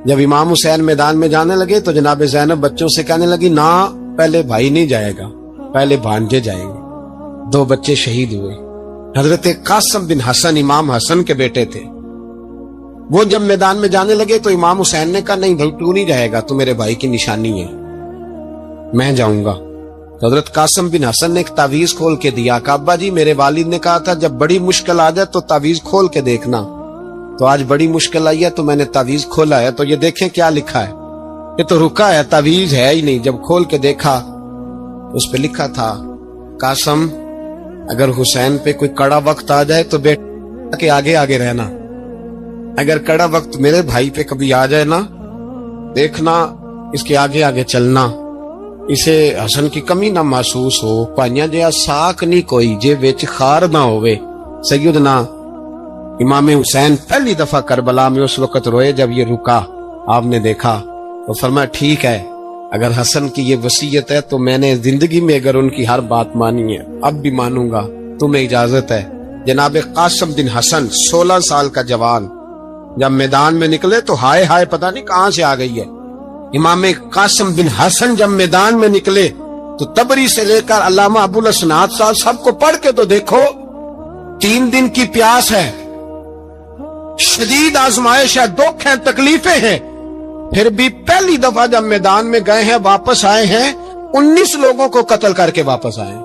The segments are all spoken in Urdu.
جب امام حسین میدان میں جانے لگے تو جناب زینب بچوں سے کہنے لگی نہ پہلے بھائی نہیں جائے گا، پہلے بھانجے جائیں گے۔ 2 بچے شہید ہوئے۔ حضرت قاسم بن حسن امام حسن کے بیٹے تھے، وہ جب میدان میں جانے لگے تو امام حسین نے کہا نہیں بھائی تو نہیں جائے گا، تو میرے بھائی کی نشانی ہے، میں جاؤں گا۔ تو حضرت قاسم بن حسن نے ایک تعویذ کھول کے دیا کہ ابا جی میرے والد نے کہا تھا جب بڑی مشکل آ جائے تو تعویذ کھول کے دیکھنا، تو آج بڑی مشکل آئی ہے تو میں نے تعویذ کھولا ہے، تو یہ دیکھیں کیا لکھا ہے، یہ تو رکا ہے، تعویذ ہے ہی نہیں۔ جب کھول کے دیکھا تو اس پہ لکھا تھا قاسم اگر حسین پہ کوئی کڑا وقت آ جائے تو بیٹا کے آگے آگے رہنا، اگر کڑا وقت میرے بھائی پہ کبھی آ جائے نا دیکھنا اس کے آگے آگے چلنا، اسے حسن کی کمی نہ محسوس ہو، پائیاں جیا ساک نہیں کوئی جے وچ خار نہ ہوئے۔ سیدنا امام حسین پہلی دفعہ کربلا میں اس وقت روئے جب یہ رکا، آپ نے دیکھا تو فرمایا ٹھیک ہے اگر حسن کی یہ وصیت ہے تو میں نے زندگی میں اگر ان کی ہر بات مانی ہے اب بھی مانوں گا، تمہیں اجازت ہے۔ جناب قاسم بن حسن 16 سال کا جوان جب میدان میں نکلے تو ہائے ہائے پتہ نہیں کہاں سے آ گئی ہے۔ امام قاسم بن حسن جب میدان میں نکلے تو تبری سے لے کر علامہ ابو الاسناد صاحب سب کو پڑھ کے تو دیکھو، 3 دن کی پیاس ہے، شدید آزمائش ہے، دکھ ہیں، تکلیفیں ہیں، پھر بھی پہلی دفعہ جب میدان میں گئے ہیں واپس آئے ہیں 19 لوگوں کو قتل کر کے واپس آئے ہیں،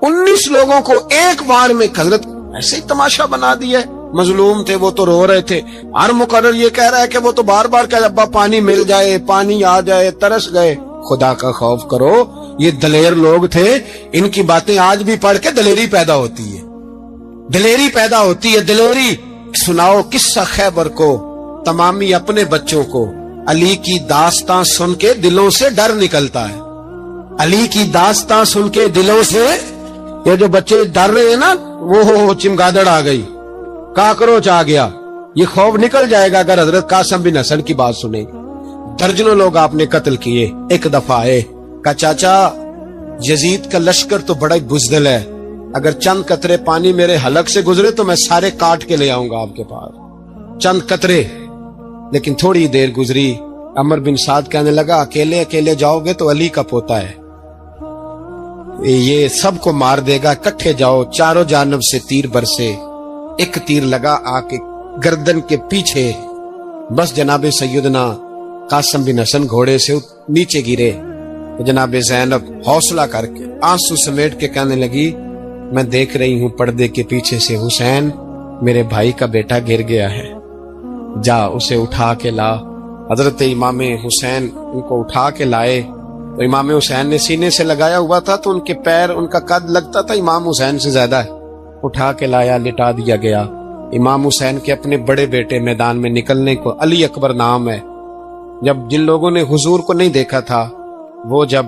19 لوگوں کو ایک بار میں۔ حضرت ایسے ہی تماشا بنا دیا ہے، مظلوم تھے وہ تو رو رہے تھے، ہر مقرر یہ کہہ رہا ہے کہ وہ تو بار بار کہ ابا پانی مل جائے، پانی آ جائے، ترس گئے۔ خدا کا خوف کرو، یہ دلیر لوگ تھے، ان کی باتیں آج بھی پڑھ کے دلیری پیدا ہوتی ہے، دلیری پیدا ہوتی ہے، دلیری۔ سناؤ قصہ خیبر کو تمامی اپنے بچوں کو، علی کی داستان سن کے دلوں سے ڈر نکلتا ہے، علی کی داستان سن کے دلوں سے یہ جو بچے ڈر رہے ہیں نا وہ چمگادڑ آ گئی، کاکروچ آ گیا، یہ خوف نکل جائے گا اگر حضرت قاسم بن حسن کی بات سنے گی۔ درجنوں لوگ آپ نے قتل کیے، ایک دفعہ آئے کہا چاچا یزید کا لشکر تو بڑا ہی بزدل ہے، اگر چند قطرے پانی میرے حلق سے گزرے تو میں سارے کاٹ کے لے آؤں گا آپ کے پاس، چند قطرے۔ لیکن تھوڑی دیر گزری، عمر بن سعد کہنے لگا اکیلے اکیلے جاؤ گے تو علی کا پوتا ہے، یہ سب کو مار دے گا، اکٹھے جاؤ۔ چاروں جانب سے تیر برسے، ایک تیر لگا آ کے گردن کے پیچھے، بس جناب سیدنا قاسم بن حسن گھوڑے سے نیچے گرے۔ تو جناب زینب حوصلہ کر کے آنسو سمیٹ کے کہنے لگی میں دیکھ رہی ہوں پردے کے پیچھے سے حسین میرے بھائی کا بیٹا گر گیا ہے، جا اسے اٹھا کے لا۔ حضرت امام حسین ان کو اٹھا کے لائے، تو امام حسین نے سینے سے لگایا ہوا تھا تو ان کے پیر، ان کا قد لگتا تھا امام حسین سے زیادہ ہے، اٹھا کے لایا، لٹا دیا گیا۔ امام حسین کے اپنے بڑے بیٹے میدان میں نکلنے کو، علی اکبر نام ہے، جب جن لوگوں نے حضور کو نہیں دیکھا تھا وہ جب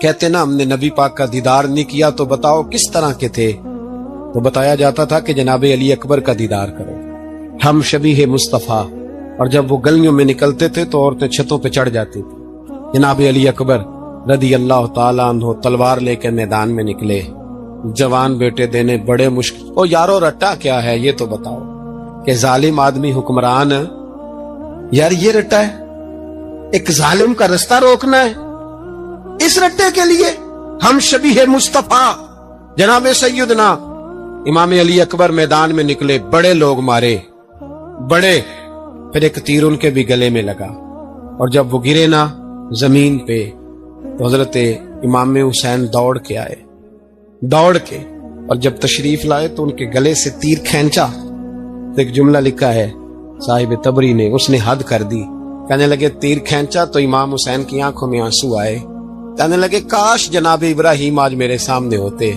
کہتے نا ہم نے نبی پاک کا دیدار نہیں کیا تو بتاؤ کس طرح کے تھے، تو بتایا جاتا تھا کہ جناب علی اکبر کا دیدار کرو، ہم شبیہ مصطفیٰ۔ اور جب وہ گلیوں میں نکلتے تھے تو عورتیں چھتوں پہ چڑھ جاتی تھی۔ جناب علی اکبر رضی اللہ تعالیٰ عنہ تلوار لے کے میدان میں نکلے، جوان بیٹے دینے بڑے مشکل۔ او یارو رٹا کیا ہے یہ تو بتاؤ، کہ ظالم آدمی حکمران، یار یہ رٹا ہے، ایک ظالم کا رستہ روکنا ہے، اس رٹے کے لیے ہم شبیہ مصطفیٰ جناب سیدنا امام علی اکبر میدان میں نکلے، بڑے لوگ مارے، بڑے، پھر ایک تیر ان کے بھی گلے میں لگا، اور جب وہ گرے نا زمین پہ تو حضرت امام حسین دوڑ کے آئے، دوڑ کے، اور جب تشریف لائے تو ان کے گلے سے تیر کھینچا تو ایک جملہ لکھا ہے صاحب تبری نے، اس نے حد کر دی، کہنے لگے تیر کھینچا تو امام حسین کی آنکھوں میں آنسو آئے، کہنے لگے کاش جناب ابراہیم آج میرے سامنے ہوتے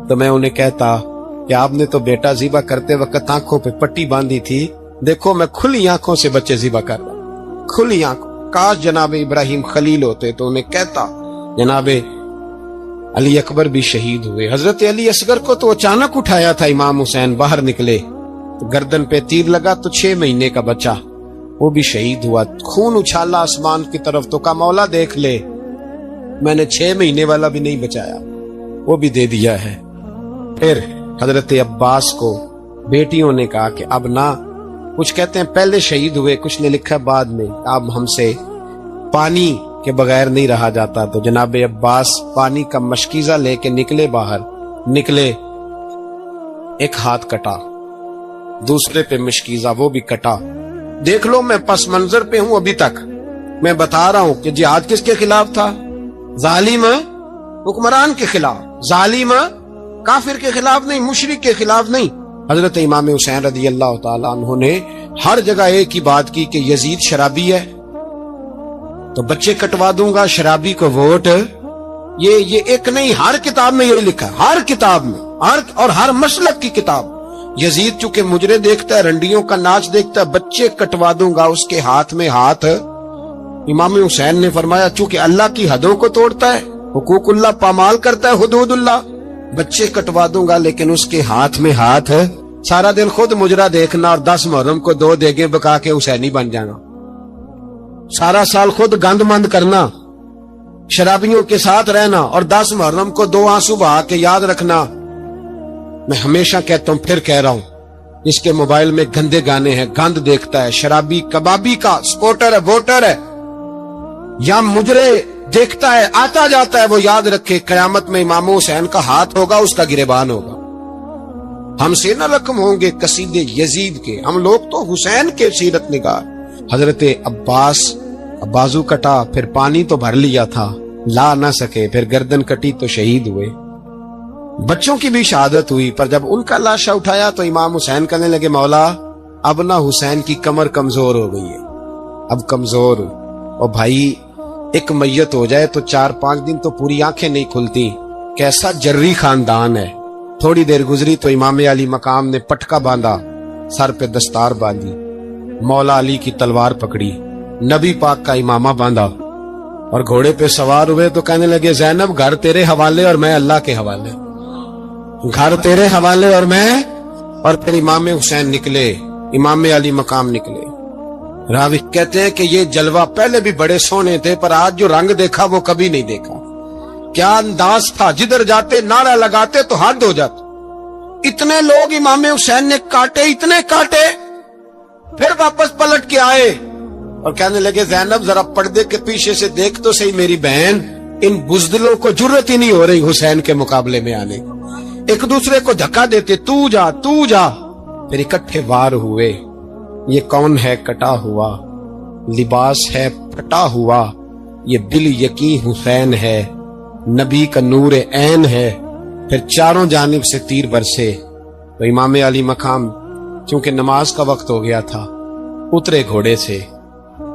تو میں انہیں کہتا کہ آپ نے تو بیٹا ذبح کرتے وقت آنکھوں پہ پٹی باندھی تھی، دیکھو میں کھلی آنکھوں سے بچے ذبح کر رہا ہوں، کھلی آنکھوں، کاش جناب ابراہیم خلیل ہوتے تو انہیں کہتا۔ جناب علی اکبر بھی شہید ہوئے، حضرت علی اصغر کو تو اچانک اٹھایا تھا امام حسین، باہر نکلے تو گردن پہ تیر لگا تو 6 مہینے کا بچہ وہ بھی شہید ہوا، خون اچھالا آسمان کی طرف تو کہا مولا دیکھ لے میں نے 6 مہینے والا بھی نہیں بچایا، وہ بھی دے دیا ہے۔ پھر حضرت عباس کو بیٹیوں نے کہا کہ اب نہ کچھ کہتے ہیں پہلے شہید ہوئے، کچھ نے لکھا بعد میں اب ہم سے پانی کے بغیر نہیں رہا جاتا۔ تو جناب عباس پانی کا مشکیزہ لے کے نکلے، باہر نکلے، ایک ہاتھ کٹا، دوسرے پہ مشکیزہ وہ بھی کٹا۔ دیکھ لو میں پس منظر پہ ہوں ابھی تک، میں بتا رہا ہوں کہ جہاد کس کے خلاف تھا؟ ظالم حکمران کے خلاف، ظالم کافر کے خلاف نہیں، مشرک کے خلاف نہیں۔ حضرت امام حسین رضی اللہ تعالیٰ عنہ نے ہر جگہ ایک ہی بات کی کہ یزید شرابی ہے تو بچے کٹوا دوں گا، شرابی کو ووٹ۔ یہ ایک نہیں، ہر کتاب میں یہ لکھا ہے، ہر کتاب میں، اور ہر مسلک کی کتاب۔ یزید چونکہ مجرے دیکھتا ہے، رنڈیوں کا ناچ دیکھتا ہے، بچے کٹوا دوں گا، اس کے ہاتھ میں ہاتھ۔ امام حسین نے فرمایا چونکہ اللہ کی حدوں کو توڑتا ہے، حقوق اللہ پامال کرتا ہے، حدود اللہ، بچے کٹوا دوں گا لیکن اس کے ہاتھ میں ہاتھ۔ سارا دن خود مجرا دیکھنا اور 10 محرم کو 2 دیگیں بکا کے حسینی بن جانا، سارا سال خود گند مند کرنا، شرابیوں کے ساتھ رہنا اور 10 محرم کو 2 آنسو بہا کے یاد رکھنا۔ میں ہمیشہ کہتا ہوں، پھر کہہ رہا ہوں، جس کے موبائل میں گندے گانے ہیں، گند دیکھتا ہے، شرابی کبابی کا سپورٹر ہے، ووٹر ہے، یا مجرے دیکھتا ہے، آتا جاتا ہے، وہ یاد رکھے قیامت میں امام حسین کا ہاتھ ہوگا، اس کا گریبان ہوگا۔ ہم سے نہ رقم ہوں گے قصیدے یزید کے، ہم لوگ تو حسین کے سیرت نگار۔ حضرت عباس بازو کٹا، پھر پانی تو بھر لیا تھا، لا نہ سکے، پھر گردن کٹی تو شہید ہوئے۔ بچوں کی بھی شہادت ہوئی، پر جب ان کا لاشا اٹھایا تو امام حسین کہنے لگے مولا اب نہ حسین کی کمر کمزور ہو گئی ہے، اب کمزور ہو۔ اور بھائی ایک میت ہو جائے تو 4-5 دن تو پوری آنکھیں نہیں کھلتی، کیسا جری خاندان ہے۔ تھوڑی دیر گزری تو امام علی مقام نے پٹکا باندھا، سر پہ دستار باندھی، مولا علی کی تلوار پکڑی، نبی پاک کا امامہ باندھا اور گھوڑے پہ سوار ہوئے تو کہنے لگے زینب گھر تیرے حوالے اور میں اللہ کے حوالے، گھر تیرے حوالے اور میں۔ اور پھر امام حسین نکلے، امام علی مقام نکلے۔ راوی کہتے ہیں کہ یہ جلوہ پہلے بھی بڑے سونے تھے، پر آج جو رنگ دیکھا وہ کبھی نہیں دیکھا۔ کیا انداز تھا، جدھر جاتے نعرہ لگاتے تو حد ہو جاتے۔ اتنے لوگ امام حسین نے کاٹے، اتنے کاٹے، پھر واپس پلٹ کے آئے اور کہنے لگے زینب ذرا پردے کے پیچھے سے دیکھ تو صحیح میری بہن، ان بزدلوں کو جرت ہی نہیں ہو رہی حسین کے مقابلے میں آنے، ایک دوسرے کو دھکا دیتے، تو جا تو جا۔ پھر اکٹھے وار ہوئے۔ یہ کون ہے کٹا ہوا، لباس ہے پھٹا ہوا، یہ دل یقین حسین ہے، نبی کا نور عین ہے۔ پھر چاروں جانب سے تیر برسے تو امام علی مقام چونکہ نماز کا وقت ہو گیا تھا، اترے گھوڑے سے،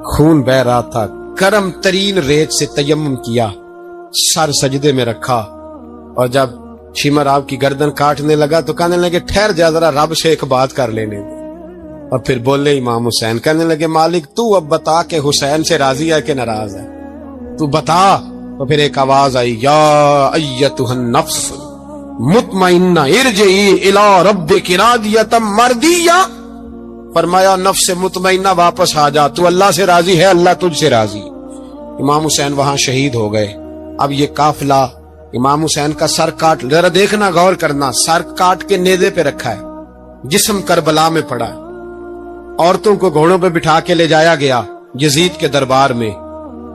خون بہ رہا تھا، گرم ترین ریت سے تیمم کیا، سر سجدے میں رکھا، اور جب شمر آپ کی گردن کاٹنے لگا تو کہنے لگے ٹھہر جا ذرا رب سے ایک بات کر لینے دے۔ اور پھر بولے امام حسین، کہنے لگے مالک تو اب بتا کہ حسین سے راضی ہے کہ ناراض ہے، تو بتا۔ تو پھر ایک آواز آئی، یا ایتھا النفس مطمئنہ ارجعی الی ربک راضیۃ مرضیہ، فرمایا نفس مطمئنہ واپس آ جا، تو اللہ سے راضی ہے، اللہ تجھ سے راضی۔ امام حسین وہاں شہید ہو گئے۔ اب یہ قافلہ امام حسین کا سر کاٹ، ذرا دیکھنا غور کرنا، سر کاٹ کے نیزے پہ رکھا ہے، جسم کربلا میں پڑا ہے، عورتوں کو گھوڑوں پہ بٹھا کے لے جایا گیا یزید کے دربار میں۔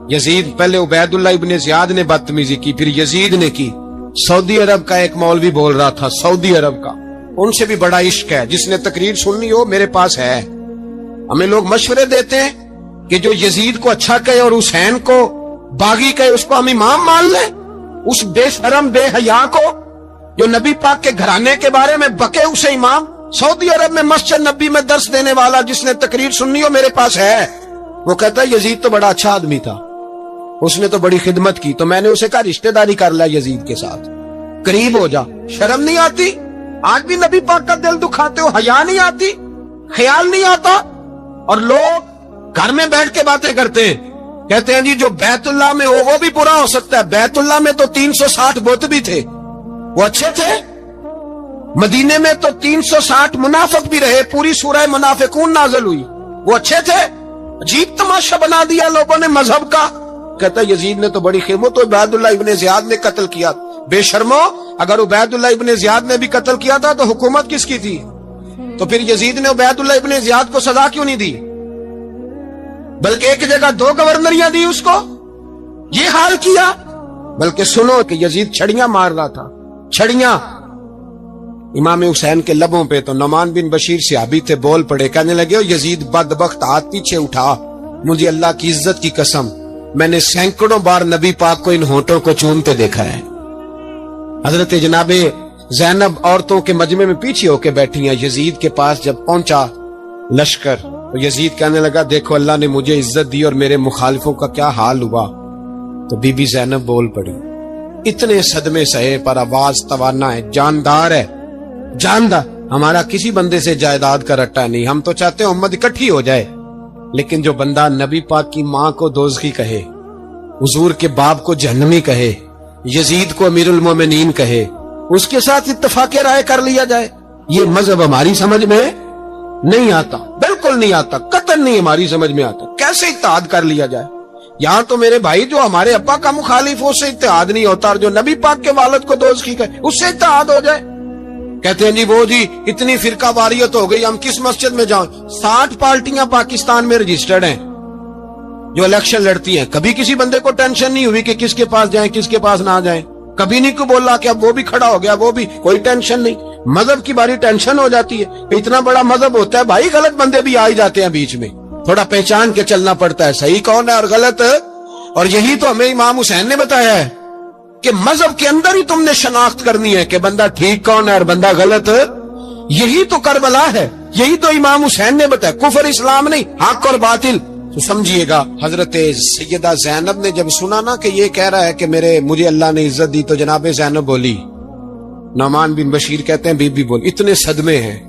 یزید پہلے عبید اللہ ابن زیاد نے بدتمیزی کی، پھر یزید نے کی۔ سعودی عرب کا ایک مولوی بول رہا تھا، سعودی عرب کا، ان سے بھی بڑا عشق ہے، جس نے تقریر سننی ہو میرے پاس ہے۔ ہمیں لوگ مشورے دیتے ہیں کہ جو یزید کو اچھا کہے اور حسین کو باغی کہے اس کو ہم امام مان لیں، اس بے شرم بے حیا کو جو نبی پاک کے گھرانے کے بارے میں بکے اسے امام۔ سعودی عرب میں مسجد نبی میں درس دینے والا جس نے تقریر سننی ہو میرے پاس ہے، وہ کہتا ہے یزید تو بڑا اچھا آدمی تھا، اس نے تو بڑی خدمت کی، تو میں نے اسے کہا رشتہ داری کر لیا یزید کے ساتھ، قریب ہو جا۔ شرم نہیں آتی؟ آج بھی نبی پاک کا دل دکھاتے ہو، حیا نہیں آتی، خیال نہیں آتا؟ اور لوگ گھر میں بیٹھ کے باتیں کرتے ہیں، کہتے ہیں جی جو بیت اللہ میں ہو وہ بھی برا ہو سکتا ہے۔ بیت اللہ میں تو 360 بت بھی تھے، وہ اچھے تھے۔ مدینے میں تو 360 منافق بھی رہے، پوری سورہ منافقون نازل ہوئی، وہ اچھے تھے۔ عجیب تماشا بنا دیا لوگوں نے مذہب کا۔ کہتا یزید نے تو بڑی خدمت، تو عبید اللہ ابن زیاد نے قتل کیا۔ بے شرمو، اگر عبید اللہ ابن زیاد نے بھی قتل کیا تھا تو حکومت کس کی تھی؟ تو پھر یزید نے عبید اللہ ابن زیاد کو سزا کیوں نہیں دی، بلکہ ایک جگہ 2 گورنریاں دی اس کو، یہ حال کیا؟ بلکہ سنو کہ یزید چھڑیاں مار رہا تھا، چھڑیاں امام حسین کے لبوں پہ، تو نعمان بن بشیر صحابی تھے، بول پڑے، کہنے لگے او یزید بدبخت، ہاتھ پیچھے اٹھا، مجھے اللہ کی عزت کی قسم میں نے سینکڑوں بار نبی پاک کو ان ہونٹوں کو چومتے دیکھا ہے۔ حضرت جناب زینب عورتوں کے مجمع میں پیچھے ہو کے بیٹھی ہیں، یزید کے پاس جب پہنچا لشکر تو یزید کہنے لگا دیکھو اللہ نے مجھے عزت دی اور میرے مخالفوں کا کیا حال ہوا، تو بی بی زینب بول پڑی، اتنے صدمے سہے پر آواز توانا ہے، جاندار ہے، جاندار، ہمارا کسی بندے سے جائیداد کا رٹا نہیں، ہم تو چاہتے ہیں امت اکٹھی ہو جائے، لیکن جو بندہ نبی پاک کی ماں کو دوزخی کہے، حضور کے باپ کو جہنمی کہے، یزید کو امیر المومنین کہے، اس کے ساتھ اتفاق رائے کر لیا جائے، یہ مذہب ہماری سمجھ میں نہیں آتا، بالکل نہیں آتا، قطعاً نہیں ہماری سمجھ میں آتا، کیسے اتحاد کر لیا جائے؟ یہاں تو میرے بھائی جو ہمارے ابا کا مخالف ہو اس سے اتحاد نہیں ہوتا، اور جو نبی پاک کے والد کو دوزخی کہے اس سے اتحاد ہو جائے۔ کہتے ہیں جی وہ جی اتنی فرقہ واریت ہو گئی، ہم کس مسجد میں جاؤں؟ 60 پارٹیاں پاکستان میں رجسٹرڈ ہیں جو الیکشن لڑتی ہیں، کبھی کسی بندے کو ٹینشن نہیں ہوئی کہ کس کے پاس جائیں کس کے پاس نہ جائیں، کبھی نہیں کو بولا کہ اب وہ بھی کھڑا ہو گیا، وہ بھی، کوئی ٹینشن نہیں۔ مذہب کی باری ٹینشن ہو جاتی ہے، اتنا بڑا مذہب ہوتا ہے بھائی، غلط بندے بھی آ ہی جاتے ہیں بیچ میں، تھوڑا پہچان کے چلنا پڑتا ہے صحیح کون ہے اور غلط، اور یہی تو ہمیں امام حسین نے بتایا ہے کہ مذہب کے اندر ہی تم نے شناخت کرنی ہے کہ بندہ ٹھیک کون ہے اور بندہ غلط، یہی تو کربلا ہے، یہی تو امام حسین نے بتایا، کفر اسلام نہیں، حق اور باطل۔ تو سمجھیے گا حضرت سیدہ زینب نے جب سنا نا کہ یہ کہہ رہا ہے کہ مجھے اللہ نے عزت دی، تو جناب زینب بولی، نعمان بن بشیر کہتے ہیں بی بی بولی، اتنے صدمے ہیں،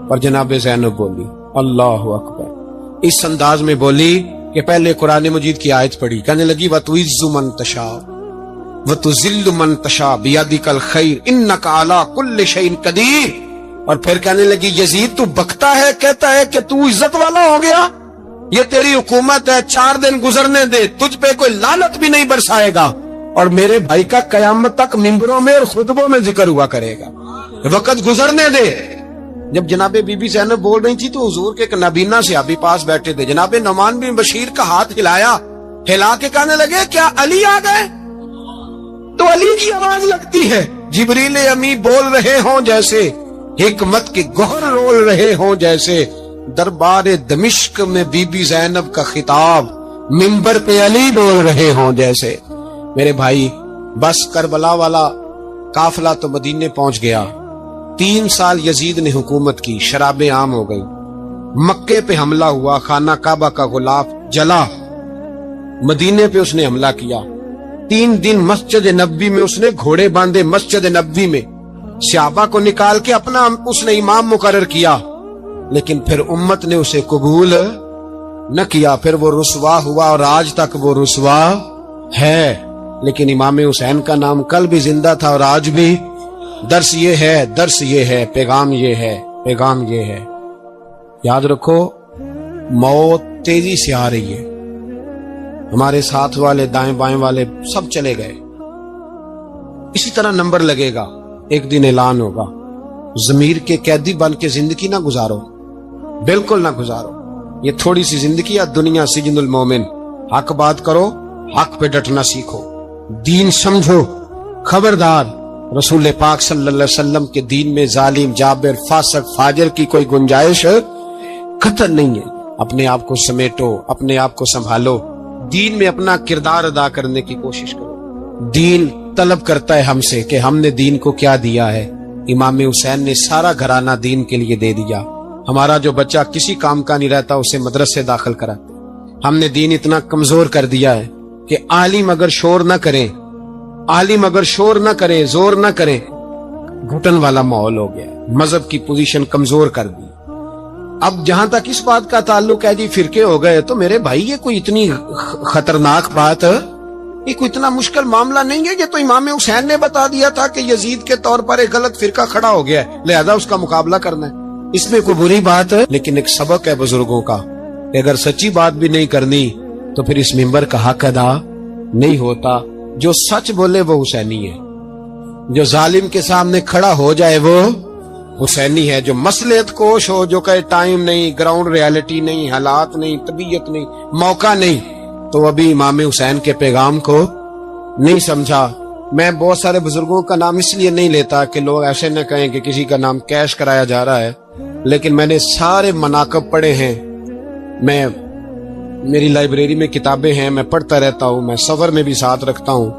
اور جناب زینب بولی اللہ اکبر، اس انداز میں بولی کہ پہلے قرآن مجید کی آیت پڑھی، کہنے لگی وَتُعِزُّ مَن تَشَاءُ وَتُذِلُّ مَن تَشَاءُ بِيَدِكَ الْخَيْرُ إِنَّكَ عَلَىٰ كُلِّ شَيْءٍ قَدِيرٌ، اور پھر کہنے لگی یزید تو بکتا ہے، کہتا ہے کہ تو عزت والا ہو گیا، یہ تیری حکومت ہے، 4 دن گزرنے دے، تجھ پہ کوئی لعنت بھی نہیں برسائے گا، اور میرے بھائی کا قیامت تک ممبروں میں اور خطبوں میں ذکر ہوا کرے گا، وقت گزرنے دے۔ جب جناب بی بی زینب بول رہی تھی تو حضور کے ایک نابینا صحابی پاس بیٹھے تھے، جناب نعمان بن بشیر کا ہاتھ ہلایا، ہلا کے کہنے لگے کیا علی آ گئے؟ تو علی کی آواز لگتی ہے، جبریل امی بول رہے ہوں جیسے، حکمت کے گوہر رول رہے ہوں جیسے، دربار دمشق میں بی بی زینب کا خطاب، منبر پہ علی بول رہے ہوں جیسے۔ میرے بھائی بس کربلا والا قافلہ تو مدینے پہنچ گیا، 3 سال یزید نے حکومت کی، شرابیں عام ہو گئی، مکے پہ حملہ ہوا، خانہ کعبہ کا غلاف جلا، مدینے پہ اس نے حملہ کیا، 3 دن مسجد نبوی میں اس نے گھوڑے باندھے، مسجد نبوی میں صحابہ کو نکال کے اپنا اس نے امام مقرر کیا، لیکن پھر امت نے اسے قبول نہ کیا، پھر وہ رسوا ہوا اور آج تک وہ رسوا ہے، لیکن امام حسین کا نام کل بھی زندہ تھا اور آج بھی۔ درس یہ ہے، پیغام یہ ہے، پیغام یہ ہے، یاد رکھو موت تیزی سے آ رہی ہے، ہمارے ساتھ والے دائیں بائیں والے سب چلے گئے، اسی طرح نمبر لگے گا، ایک دن اعلان ہوگا، ضمیر کے قیدی بن کے زندگی نہ گزارو، بالکل نہ گزارو، یہ تھوڑی سی زندگی ہے، دنیا سجن المومن، حق بات کرو، حق پہ ڈٹنا سیکھو، دین سمجھو، خبردار رسول پاک صلی اللہ علیہ وسلم کے دین میں ظالم، جابر، فاسق، فاجر کی کوئی گنجائش قطعاً نہیں ہے، اپنے آپ کو سمیٹو، اپنے آپ کو سنبھالو، دین میں اپنا کردار ادا کرنے کی کوشش کرو، دین طلب کرتا ہے ہم سے کہ ہم نے دین کو کیا دیا ہے، امام حسین نے سارا گھرانہ دین کے لیے دے دیا، ہمارا جو بچہ کسی کام کا نہیں رہتا اسے مدرسے داخل کراتے، ہم نے دین اتنا کمزور کر دیا ہے کہ عالم اگر شور نہ کریں، عالم اگر شور نہ کرے، زور نہ کرے، گھٹن والا ماحول ہو گیا، مذہب کی پوزیشن کمزور کر دی۔ اب جہاں تک اس بات کا تعلق ہے جی فرقے ہو گئے، تو میرے بھائی یہ کوئی اتنی خطرناک بات، یہ کوئی اتنا مشکل معاملہ نہیں ہے، یہ تو امام حسین نے بتا دیا تھا کہ یزید کے طور پر ایک غلط فرقہ کھڑا ہو گیا ہے، لہذا اس کا مقابلہ کرنا ہے، اس میں کوئی بری بات ہے، لیکن ایک سبق ہے بزرگوں کا کہ اگر سچی بات بھی نہیں کرنی تو پھر اس منبر کا حق ادا نہیں ہوتا۔ جو سچ بولے وہ حسینی ہے، جو ظالم کے سامنے کھڑا ہو جائے وہ حسینی ہے جو مصلحت کوش ہو، جو کہے ٹائم نہیں، گراؤنڈ ریالٹی نہیں، حالات نہیں، طبیعت نہیں، موقع نہیں، تو ابھی امام حسین کے پیغام کو نہیں سمجھا۔ میں بہت سارے بزرگوں کا نام اس لیے نہیں لیتا کہ لوگ ایسے نہ کہیں کہ کسی کا نام کیش کرایا جا رہا ہے، لیکن میں نے سارے مناقب پڑھے ہیں، میری لائبریری میں کتابیں ہیں، میں پڑھتا رہتا ہوں، میں سفر میں بھی ساتھ رکھتا ہوں،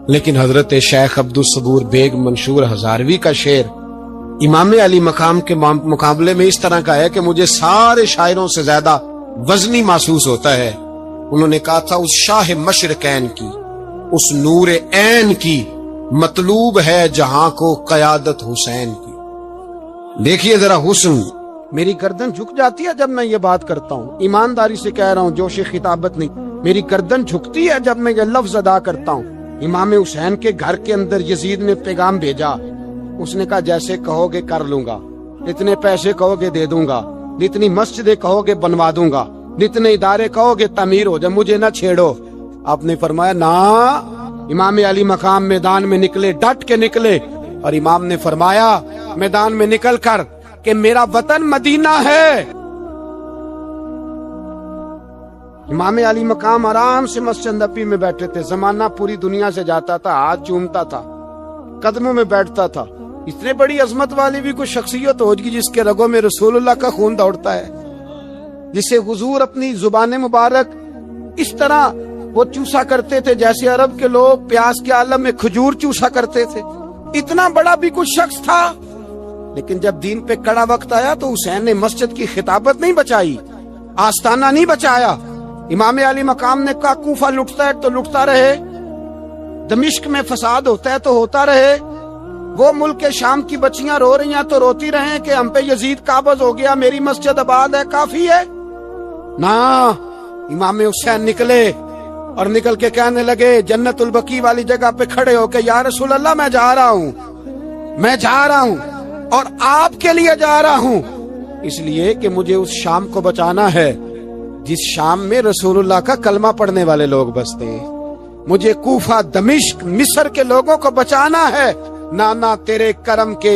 لیکن حضرت شیخ عبدالصبور بیگ منشور ہزاروی کا شعر امام علی مقام کے مقابلے میں اس طرح کا ہے کہ مجھے سارے شاعروں سے زیادہ وزنی محسوس ہوتا ہے۔ انہوں نے کہا تھا اس شاہ مشرقین کی، اس نور عین کی مطلوب ہے جہاں کو قیادت حسین کی۔ دیکھیے ذرا حسن، میری گردن جھک جاتی ہے جب میں یہ بات کرتا ہوں، ایمانداری سے کہہ رہا ہوں، جوش خطابت نہیں، میری گردن جھکتی ہے جب میں یہ لفظ ادا کرتا ہوں۔ امام حسین کے گھر کے اندر یزید نے پیغام بھیجا، اس نے کہا جیسے کہو گے کر لوں گا، جتنے پیسے کہو گے دے دوں گا، جتنی مسجدیں کہو گے بنوا دوں گا، جتنے ادارے کہو گے تعمیر ہو جائے، مجھے نہ چھیڑو۔ آپ نے فرمایا نا، امام علی مقام میدان میں نکلے، ڈٹ کے نکلے، اور امام نے فرمایا میدان میں نکل کر کہ میرا وطن مدینہ ہے۔ امام علی مقام آرام سے مسجد نبی میں بیٹھے تھے، زمانہ پوری دنیا سے جاتا تھا، ہاتھ چومتا تھا، قدموں میں بیٹھتا تھا۔ اتنے بڑی عظمت والی بھی کوئی شخصیت ہوگی جس کے رگوں میں رسول اللہ کا خون دوڑتا ہے، جسے حضور اپنی زبان مبارک اس طرح وہ چوسا کرتے تھے جیسے عرب کے لوگ پیاس کے عالم میں کھجور چوسا کرتے تھے۔ اتنا بڑا بھی کوئی شخص تھا، لیکن جب دین پہ کڑا وقت آیا تو حسین نے مسجد کی خطابت نہیں بچائی، آستانہ نہیں بچایا۔ امام علی مقام نے کہا کوفہ لٹتا ہے تو لٹتا رہے، دمشق میں فساد ہوتا ہے تو ہوتا رہے، وہ ملک شام کی بچیاں رو رہی ہیں تو روتی رہیں کہ ہم پہ یزید قابض ہو گیا، میری مسجد آباد ہے، کافی ہے نا۔ امام حسین نکلے اور نکل کے کہنے لگے جنت البقیع والی جگہ پہ کھڑے ہو کے، یا رسول اللہ میں جا رہا ہوں اور آپ کے لیے جا رہا ہوں، اس لیے کہ مجھے اس شام کو بچانا ہے جس شام میں رسول اللہ کا کلمہ پڑھنے والے لوگ بستے ہیں، مجھے کوفہ دمشق مصر کے لوگوں کو بچانا ہے۔ نانا تیرے کرم کے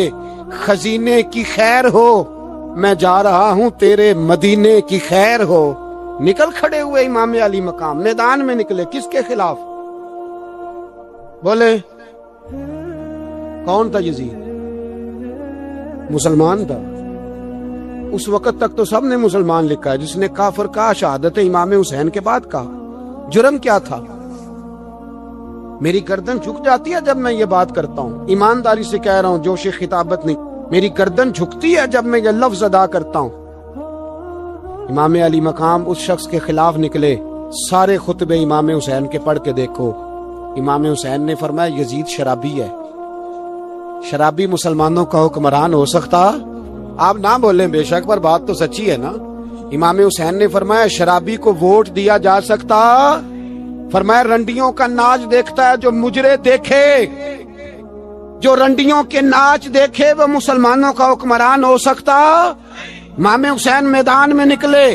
خزینے کی خیر ہو، میں جا رہا ہوں تیرے مدینے کی خیر ہو۔ نکل کھڑے ہوئے امام علی مقام، میدان میں نکلے، کس کے خلاف؟ بولے کون تھا یزید؟ مسلمان تھا۔ اس وقت تک تو سب نے مسلمان لکھا ہے، جس نے کافر کہا شہادت امام حسین کے بعد کہا۔ جرم کیا تھا؟ میری گردن جھک جاتی ہے جب میں یہ بات کرتا ہوں، ایمانداری سے کہہ رہا ہوں، جوش خطابت نہیں، میری گردن جھکتی ہے جب میں یہ لفظ ادا کرتا ہوں۔ امام علی مقام اس شخص کے خلاف نکلے، سارے خطبے امام حسین کے پڑھ کے دیکھو۔ امام حسین نے فرمایا یزید شرابی ہے، شرابی مسلمانوں کا حکمران ہو سکتا؟ آپ نہ بولیں بے شک، پر بات تو سچی ہے نا۔ امام حسین نے فرمایا شرابی کو ووٹ دیا جا سکتا؟ فرمایا رنڈیوں کا ناچ دیکھتا ہے جو مجرے دیکھے، جو رنڈیوں کے ناچ دیکھے وہ مسلمانوں کا حکمران ہو سکتا؟ امام حسین میدان میں نکلے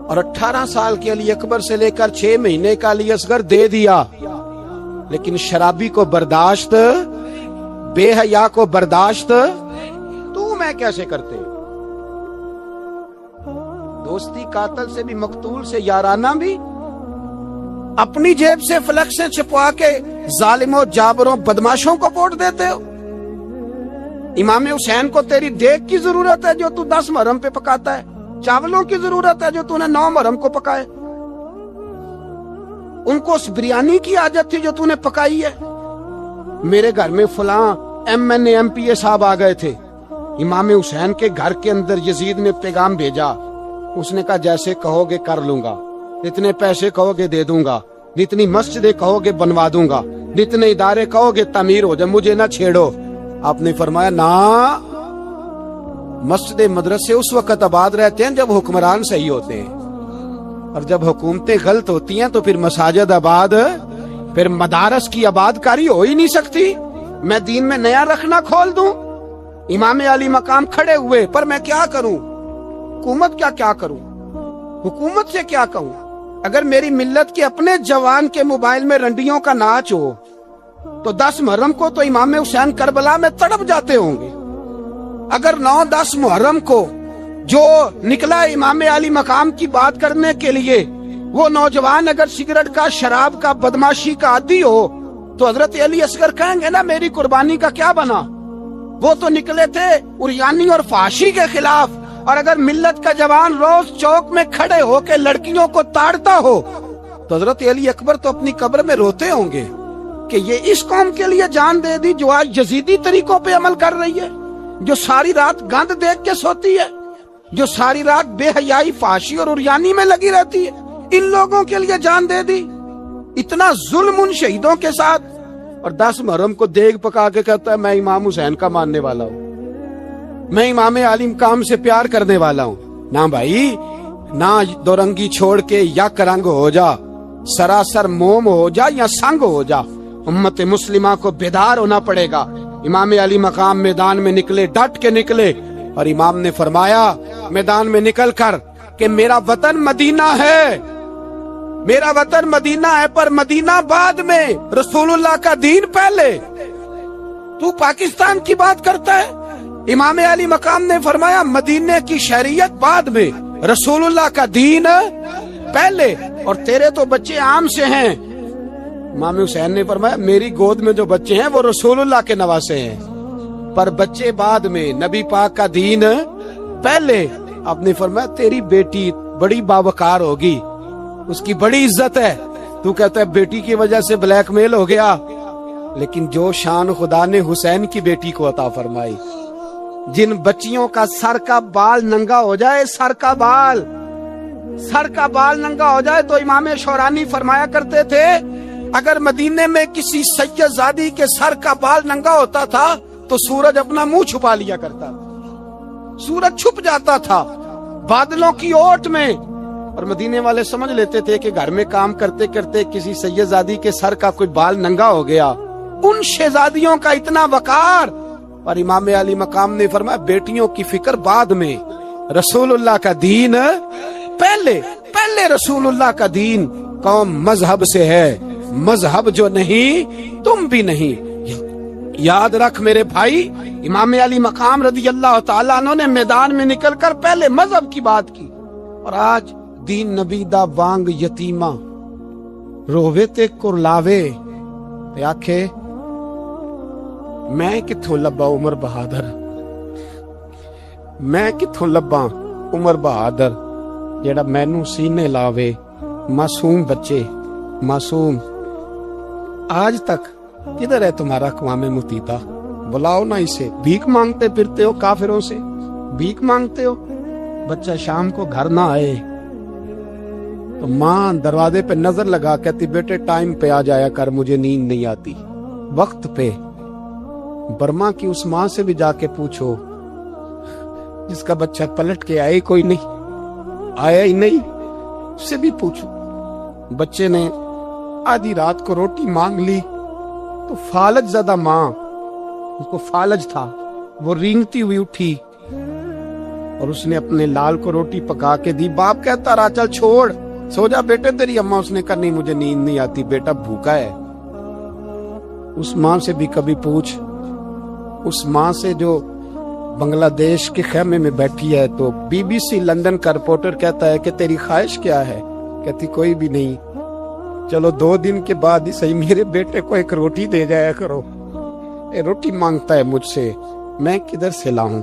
اور 18 سال کے علی اکبر سے لے کر 6 مہینے کا علی اصغر دے دیا، لیکن شرابی کو برداشت، بے حیا کو برداشت تو میں کیسے کرتے؟ دوستی قاتل سے بھی، مقتول سے یارانہ بھی، اپنی جیب سے فلک سے چھپوا کے ظالموں جابروں بدماشوں کو ووٹ دیتے ہو۔ امام حسین کو تیری دیگ کی ضرورت ہے جو تو 10 محرم پہ پکاتا ہے، چاولوں کی ضرورت ہے جو تو نے 9 محرم کو پکائے، ان کو اس بریانی کی حاجت تھی جو تو نے پکائی ہے۔ میرے گھر میں فلاں MNA MPA صاحب آ گئے تھے، امام حسین کے گھر کے اندر یزید نے پیغام بھیجا، اس نے کہا جیسے کہو گے کر لوں گا، جتنے پیسے کہو گے دے دوں گا، جتنی مسجدیں کہو گے بنوا دوں گا، جتنے ادارے کہو گے تعمیر ہو جائے، مجھے نہ چھیڑو۔ آپ نے فرمایا نا، مسجد مدرسے اس وقت آباد رہتے ہیں جب حکمران صحیح ہوتے ہیں، اور جب حکومتیں غلط ہوتی ہیں تو پھر مساجد آباد، پھر مدارس کی آباد کاری ہو ہی نہیں سکتی۔ میں دین میں نیا رکھنا کھول دوں؟ امام علی مقام کھڑے ہوئے، پر میں کیا کروں؟ حکومت کیا کروں؟ حکومت سے کیا کہوں؟ اگر میری ملت کے اپنے جوان کے موبائل میں رنڈیوں کا ناچ ہو تو 10 محرم کو تو امام حسین کربلا میں تڑپ جاتے ہوں گے۔ اگر 9-10 محرم کو جو نکلا امام علی مقام کی بات کرنے کے لیے، وہ نوجوان اگر سگریٹ کا، شراب کا، بدماشی کا عادی ہو تو حضرت علی اصغر کہیں گے نا میری قربانی کا کیا بنا؟ وہ تو نکلے تھے عریانی اور فحاشی کے خلاف، اور اگر ملت کا جوان روز چوک میں کھڑے ہو کے لڑکیوں کو تاڑتا ہو تو حضرت علی اکبر تو اپنی قبر میں روتے ہوں گے کہ یہ اس قوم کے لیے جان دے دی جو آج یزیدی طریقوں پہ عمل کر رہی ہے، جو ساری رات گند دیکھ کے سوتی ہے، جو ساری رات بے حیائی، فحاشی اور عریانی میں لگی رہتی ہے، ان لوگوں کے لیے جان دے دی۔ اتنا ظلم ان شہیدوں کے ساتھ، اور 10 محرم کو دیگ پکا کے کہتا ہے میں امام حسین کا ماننے والا ہوں، میں امام علی مقام سے پیار کرنے والا ہوں۔ نہ بھائی، نہ دو رنگی چھوڑ کے یک رنگ ہو جا، سراسر موم ہو جا یا سنگ ہو جا، امت مسلمہ کو بیدار ہونا پڑے گا۔ امام علی مقام میدان میں نکلے، ڈٹ کے نکلے، اور امام نے فرمایا میدان میں نکل کر کہ میرا وطن مدینہ ہے، میرا وطن مدینہ ہے، پر مدینہ بعد میں، رسول اللہ کا دین پہلے۔ تو پاکستان کی بات کرتا ہے؟ امام علی مقام نے فرمایا مدینے کی شریعت بعد میں، رسول اللہ کا دین پہلے، اور تیرے تو بچے عام سے ہیں۔ امام حسین نے فرمایا میری گود میں جو بچے ہیں وہ رسول اللہ کے نواسے ہیں، پر بچے بعد میں، نبی پاک کا دین پہلے۔ آپ نے فرمایا تیری بیٹی بڑی باوقار ہوگی، اس کی بڑی عزت ہے، تو کہتا ہے بیٹی کی وجہ سے بلیک میل ہو گیا، لیکن جو شان خدا نے حسین کی بیٹی کو عطا فرمائی، جن بچیوں کا سر کا بال ننگا ہو جائے، سر کا بال ننگا ہو جائے، تو امام شورانی فرمایا کرتے تھے اگر مدینے میں کسی سید زادی کے سر کا بال ننگا ہوتا تھا تو سورج اپنا منہ چھپا لیا کرتا تھا، سورج چھپ جاتا تھا بادلوں کی اوٹ میں، اور مدینے والے سمجھ لیتے تھے کہ گھر میں کام کرتے کرتے کسی سید زادی کے سر کا کوئی بال ننگا ہو گیا۔ ان شہزادیوں کا اتنا وقار، اور امام علی مقام نے فرمایا بیٹیوں کی فکر بعد میں، رسول اللہ کا دین پہلے رسول اللہ کا دین۔ قوم مذہب سے ہے، مذہب جو نہیں تم بھی نہیں۔ یاد رکھ میرے بھائی، امام علی مقام رضی اللہ تعالیٰ عنہ نے میدان میں نکل کر پہلے مذہب کی بات کی، اور آج دین نبی دا وانگ یتیمہ رووے تے کرلاوے تے آکھے میں کتھوں لبا عمر بہادر، میں کتھوں لبا عمر بہادر جیڑا مینوں سینے لاوے، معصوم بچے، معصوم۔ آج تک کدھر ہے تمہارا اقوام متحدہ؟ بلاؤ نا اسے۔ بھیک مانگتے پھرتے ہو، کافروں سے بھیک مانگتے ہو۔ بچہ شام کو گھر نہ آئے تو ماں دروازے پہ نظر لگا کہتی بیٹے ٹائم پہ آ جایا کر، مجھے نیند نہیں آتی، وقت پہ۔ برما کی اس ماں سے بھی جا کے پوچھو جس کا بچہ پلٹ کے آئے کوئی نہیں، آیا ہی نہیں، اس سے بھی پوچھو۔ بچے نے آدھی رات کو روٹی مانگ لی تو فالج زدہ ماں، اس کو فالج تھا، وہ رینگتی ہوئی اٹھی اور اس نے اپنے لال کو روٹی پکا کے دی۔ باپ کہتا رہا چل چھوڑ، سو جا بیٹے تیری اماں۔ اس نے کہا نہیں مجھے نیند نہیں آتی، بیٹا بھوکا ہے۔ اس ماں سے بھی کبھی پوچھ، اس ماں سے جو بنگلہ دیش کے خیمے میں بیٹھی ہے، تو بی بی سی لندن کا رپورٹر کہتا ہے کہ تیری خواہش کیا ہے؟ کہتی کوئی بھی نہیں، چلو 2 دن کے بعد ہی صحیح میرے بیٹے کو ایک روٹی دے جایا کرو، روٹی مانگتا ہے مجھ سے، میں کدھر سے لاؤں؟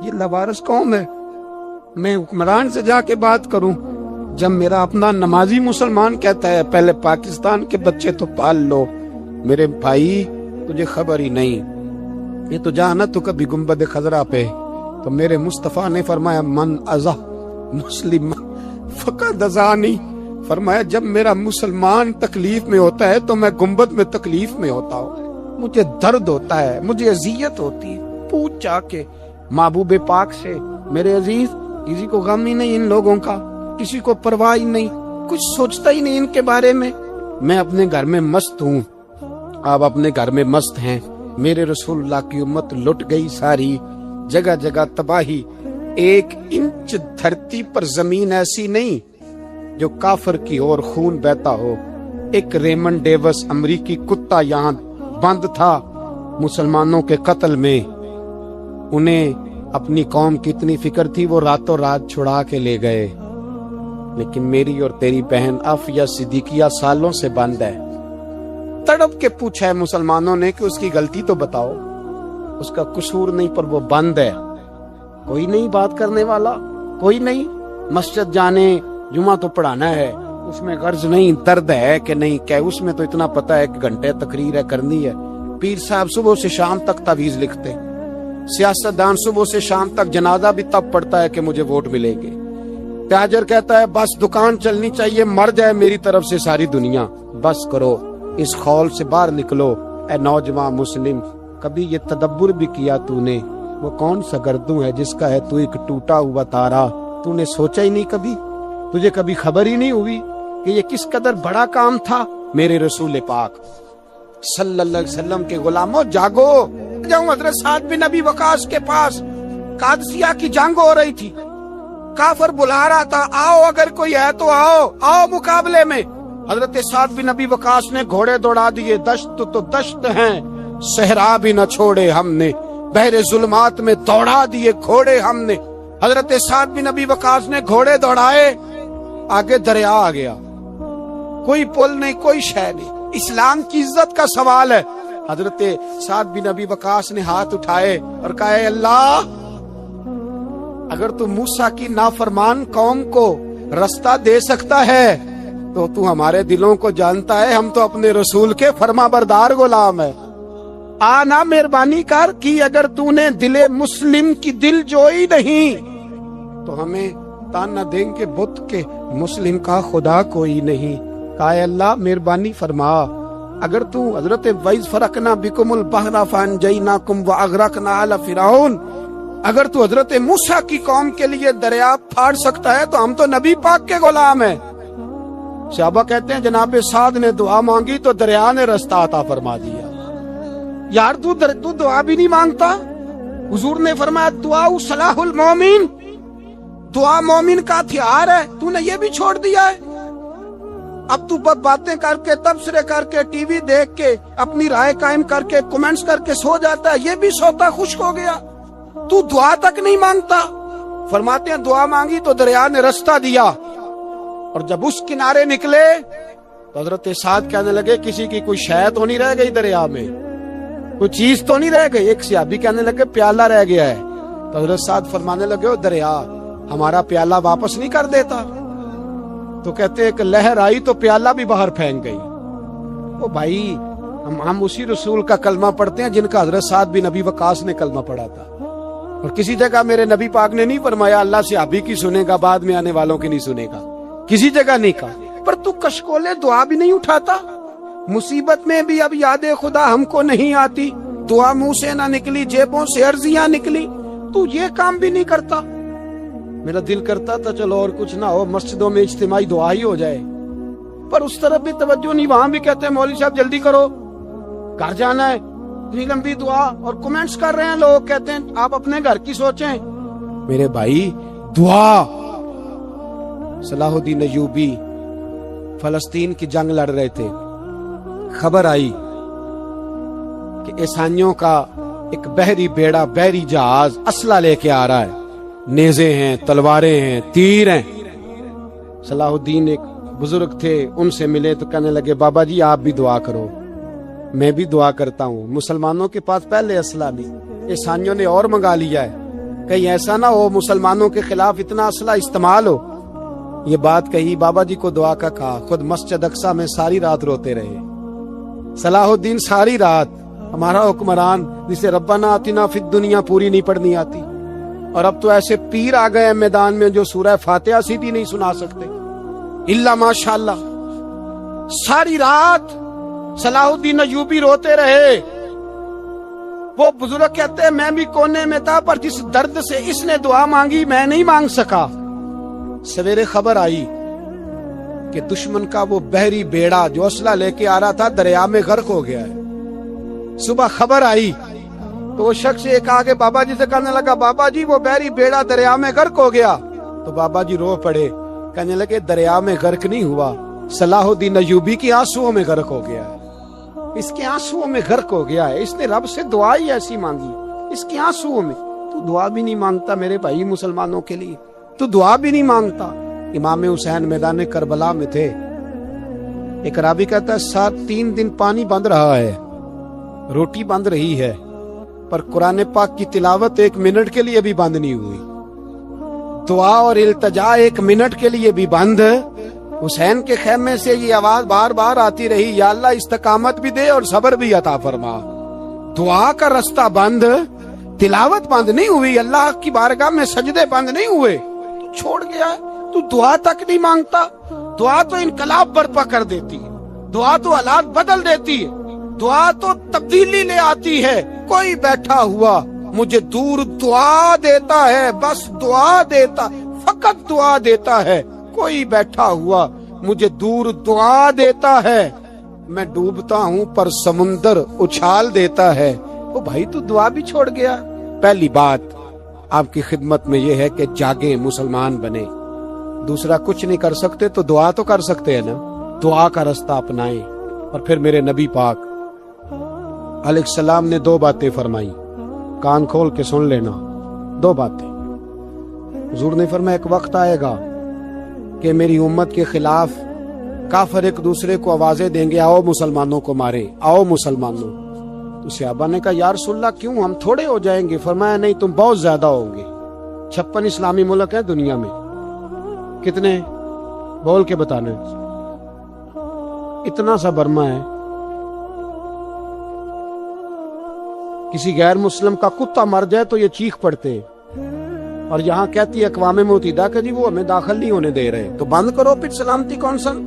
یہ لوارث قوم ہے، میں حکمران سے جا کے بات کروں؟ جب میرا اپنا نمازی مسلمان کہتا ہے پہلے پاکستان کے بچے تو پال لو، میرے بھائی تجھے خبر ہی نہیں۔ یہ تو جانا تو کبھی گنبد خضرا پہ، تو میرے مصطفیٰ نے فرمایا من ازا مسلم فقد ازانی، فرمایا جب میرا مسلمان تکلیف میں ہوتا ہے تو میں گنبد میں تکلیف میں ہوتا ہوں، مجھے درد ہوتا ہے، مجھے اذیت ہوتی ہے۔ پوچھ جا کے محبوب پاک سے، میرے عزیز کسی کو غم ہی نہیں ان لوگوں کا، کسی کو پرواہ ہی نہیں، کچھ سوچتا ہی نہیں ان کے بارے میں۔ میں اپنے گھر میں مست ہوں، آپ اپنے گھر میں مست ہیں۔ میرے رسول اللہ کی امت لٹ گئی ساری، جگہ جگہ تباہی۔ 1 انچ دھرتی پر زمین ایسی نہیں جو کافر کی اور خون بہتا ہو۔ ایک ریمن ڈیوس امریکی کتا یہاں بند تھا مسلمانوں کے قتل میں، انہیں اپنی قوم کی اتنی فکر تھی وہ راتوں رات چھڑا کے لے گئے، لیکن میری اور تیری بہن عافیہ صدیقیہ سالوں سے بند ہے۔ تڑپ کے پوچھا ہے مسلمانوں نے کہ اس کی غلطی تو بتاؤ، اس کا قصور نہیں پر وہ بند ہے، کوئی نہیں بات کرنے والا، کوئی نہیں مسجد جانے، جمعہ تو پڑھانا ہے، اس میں غرض نہیں، درد ہے کہ نہیں کہ اس میں تو اتنا پتہ ہے کہ گھنٹے تقریر ہے کرنی ہے۔ پیر صاحب صبح سے شام تک تعویذ لکھتے، سیاستدان صبح سے شام تک جنازہ بھی تب پڑتا ہے کہ مجھے ووٹ ملے گے، تاجر کہتا ہے بس دکان چلنی چاہیے، مر جائے میری طرف سے ساری دنیا، بس کرو، اس خول سے باہر نکلو۔ اے نوجوان مسلم، کبھی یہ تدبر بھی کیا تو نے، وہ کون سا گردوں ہے جس کا ہے تو ایک ٹوٹا ہوا تارا؟ تو نے سوچا ہی نہیں کبھی، تجھے کبھی خبر ہی نہیں ہوئی کہ یہ کس قدر بڑا کام تھا؟ میرے رسول پاک صلی اللہ علیہ وسلم کے غلاموں جاگو۔ جاؤں حضرت سعد بن ابی وقاص کے پاس، قادسیہ کی جنگ ہو رہی تھی، کافر بلا رہا تھا، آؤ اگر کوئی ہے تو آؤ، آؤ مقابلے میں۔ حضرت سعد بن ابی وقاص نے گھوڑے دوڑا دیے، دشت تو دشت ہیں، صحرا بھی نہ چھوڑے ہم نے، بحر ظلمات میں دوڑا دیے گھوڑے ہم نے۔ حضرت سعد بن ابی وقاص نے گھوڑے دوڑائے، آگے دریا آ گیا، کوئی پل نہیں، کوئی شے نہیں، اسلام کی عزت کا سوال ہے۔ حضرت سعد بن ابی وقاص نے ہاتھ اٹھائے اور کہا اے اللہ، اگر تو موسیٰ کی نافرمان قوم کو رستہ دے سکتا ہے تو تو ہمارے دلوں کو جانتا ہے، ہم تو اپنے رسول کے فرما بردار غلام ہیں۔ آنا مہربانی کر کی اگر تو نے دل مسلم کی دل جوئی نہیں تو ہمیں تانا دیں گے بت کے مسلم کا خدا کوئی نہیں۔ کہا اے اللہ مہربانی فرما، اگر تو حضرت وَإِذْ فَرَقْنَا بِكُمُ الْبَحْرَ فَأَنْجَيْنَاكُمْ وَأَغْرَقْنَا آلَ فِرْعَوْنَ، اگر تو حضرت موسیٰ کی قوم کے لیے دریا پھاڑ سکتا ہے تو ہم تو نبی پاک کے غلام ہیں۔ صحابہ کہتے ہیں جناب سعد نے دعا مانگی تو دریا نے رستہ عطا فرما دیا۔ یار تو دعا بھی نہیں مانگتا؟ حضور نے فرمایا دعا صلاح المومن، دعا مومن کا ہتھیار ہے، تو نے یہ بھی چھوڑ دیا ہے۔ اب تو باتیں کر کے، تبصرے کر کے، ٹی وی دیکھ کے، اپنی رائے قائم کر کے، کمنٹس کر کے سو جاتا ہے، یہ بھی سوتا خشک ہو گیا، تو دعا تک نہیں مانگتا۔ فرماتے ہیں دعا مانگی تو دریا نے رستہ دیا، اور جب اس کنارے نکلے تو حضرت سعد کہنے لگے کسی کی کوئی شے تو نہیں رہ گئی دریا میں، کوئی چیز تو نہیں رہ گئی؟ ایک صحابی کہنے لگے پیالہ رہ گیا ہے، تو حضرت سعد فرمانے لگے دریا ہمارا پیالہ واپس نہیں کر دیتا؟ تو کہتے ایک لہر آئی تو پیالہ بھی باہر پھینک گئی۔ او بھائی، ہم اسی رسول کا کلمہ پڑھتے ہیں جن کا حضرت سعد بن ابی وقاص نے کلمہ پڑھا تھا، اور کسی جگہ میرے نبی پاک نے نہیں فرمایا اللہ صحابی کی سنے گا بعد میں آنے والوں کی نہیں سنے گا، کسی جگہ نہیں کہا۔ پر تو کشکولے دعا بھی نہیں اٹھاتا، مصیبت میں بھی اب یاد خدا ہم کو نہیں آتی، دعا منہ سے نہ نکلی، جیبوں سے عرضیاں نکلی، تو یہ کام بھی نہیں کرتا۔ میرا دل کرتا تھا چلو اور کچھ نہ ہو، مسجدوں میں اجتماعی دعا ہی ہو جائے، پر اس طرف بھی توجہ نہیں، وہاں بھی کہتے ہیں مولوی صاحب جلدی کرو گھر جانا ہے، اتنی لمبی دعا، اور کمنٹس کر رہے ہیں لوگ، کہتے ہیں آپ اپنے گھر کی سوچیں۔ میرے بھائی دعا، صلاح الدین ایوبی فلسطین کی جنگ لڑ رہے تھے، خبر آئی کہ عیسائیوں کا ایک بحری بیڑا، بحری جہاز اسلحہ لے کے آ رہا ہے، نیزے ہیں، تلواریں ہیں، تیر ہیں۔ صلاح الدین ایک بزرگ تھے، ان سے ملے تو کہنے لگے بابا جی آپ بھی دعا کرو۔ میں بھی دعا کرتا ہوں، مسلمانوں کے پاس پہلے اسلحہ نہیں، عیسائیوں نے اور منگا لیا ہے، کہیں ایسا نہ ہو مسلمانوں کے خلاف اتنا اسلحہ استعمال ہو۔ یہ بات کہی، بابا جی کو دعا کا کہا، خود مسجد اقصی میں ساری رات روتے رہے۔ صلاح الدین ساری رات، ہمارا حکمران جسے ربنا آتنا فی الدنیا پوری نہیں پڑھنی آتی، اور اب تو ایسے پیر آ گئے ہیں میدان میں جو سورہ فاتحہ سیدھی نہیں سنا سکتے، الا ماشاءاللہ۔ ساری رات صلاح الدین ایوبی روتے رہے۔ وہ بزرگ کہتے ہیں میں بھی کونے میں تھا، پر جس درد سے اس نے دعا مانگی میں نہیں مانگ سکا۔ سویرے خبر آئی کہ دشمن کا وہ بحری بیڑا جو اسلحہ لے کے آ رہا تھا دریا میں غرق ہو گیا ہے۔ صبح خبر آئی تو وہ شخص ایک آگے بابا جی سے کہنے لگا بابا جی وہ بحری بیڑا دریا میں غرق ہو گیا، تو بابا جی رو پڑے، کہنے لگے دریا میں غرق نہیں ہوا، صلاح الدین ایوبی کی آنسوؤں میں غرق ہو گیا ہے، اس کے آنسوؤں میں غرق ہو گیا ہے، اس نے رب سے دعا ہی ایسی مانگی، اس کے آنسوؤں میں۔ تو تو دعا بھی نہیں مانگتا میرے بھائی مسلمانوں کے لیے, تو دعا بھی نہیں مانگتا. امام حسین میدان کربلا میں تھے. ایک راوی کہتا ہے 3 دن پانی بند رہا ہے, روٹی بند رہی ہے, پر قرآن پاک کی تلاوت 1 منٹ کے لیے بھی بند نہیں ہوئی. دعا اور التجا 1 منٹ کے لیے بھی بند. حسین کے خیمے سے یہ آواز بار بار آتی رہی, یا اللہ استقامت بھی دے اور صبر بھی عطا فرما. دعا کا رستہ بند, تلاوت بند نہیں ہوئی, اللہ کی بارگاہ میں سجدے بند نہیں ہوئے, تو چھوڑ گیا. تو دعا تک نہیں مانگتا. دعا تو انقلاب برپا کر دیتی ہے, دعا تو حالات بدل دیتی ہے, دعا تو تبدیلی لے آتی ہے. کوئی بیٹھا ہوا مجھے دور دعا دیتا ہے, بس دعا دیتا, فقط دعا دیتا ہے. کوئی بیٹھا ہوا مجھے دور دعا دیتا ہے, میں ڈوبتا ہوں پر سمندر اچھال دیتا ہے. وہ بھائی تو دعا بھی چھوڑ گیا. پہلی بات آپ کی خدمت میں یہ ہے کہ جاگیں, مسلمان بنے. دوسرا کچھ نہیں کر سکتے تو دعا تو کر سکتے ہیں نا, دعا کا رستہ اپنائیں. اور پھر میرے نبی پاک علیہ السلام نے 2 باتیں فرمائی, کان کھول کے سن لینا. 2 باتیں حضور نے فرمایا, ایک وقت آئے گا کہ میری امت کے خلاف کافر ایک دوسرے کو آوازیں دیں گے, آؤ مسلمانوں کو مارے, آؤ مسلمانوں. تو صحابہ نے کہا یا رسول اللہ کیوں, ہم تھوڑے ہو جائیں گے. فرمایا نہیں, تم بہت زیادہ ہوں گے. 56 اسلامی ملک ہیں دنیا میں, کتنے بول کے بتانے, اتنا سا برما ہے. کسی غیر مسلم کا کتا مر جائے تو یہ چیخ پڑتے ہیں, اور یہاں کہتی ہے اقوام متحدہ کہ جی وہ ہمیں داخل نہیں ہونے دے رہے. تو بند کرو پھر سلامتی کونسل,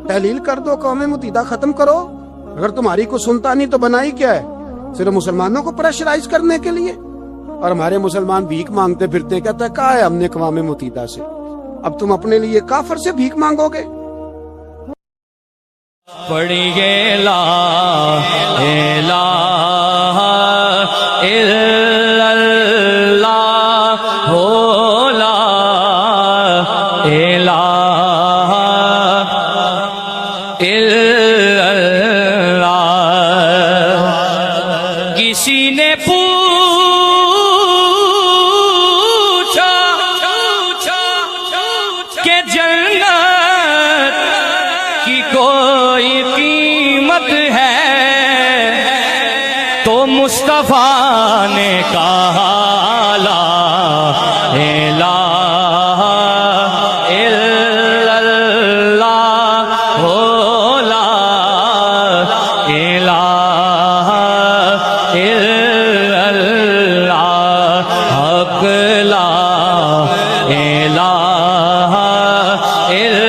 تحلیل کر دو, اقوام متحدہ ختم کرو. اگر تمہاری کو سنتا نہیں تو بنائی کیا ہے, صرف مسلمانوں کو پریشرائز کرنے کے لیے. اور ہمارے مسلمان بھیک مانگتے پھرتے, کہتا ہے کہا ہے ہم نے اقوام متحدہ سے, اب تم اپنے لیے کافر سے بھیک مانگو گے. پڑھیے لا الہ الا اللہ ہو, لا الہ الا اللہ. کسی نے پوچھا کہ جنت کی کوئی قیمت ہے, تو مصطفیٰ نے کہا لا الہ الا اللہ ہو, لا الہ الا اللہ. حق لا الہ الا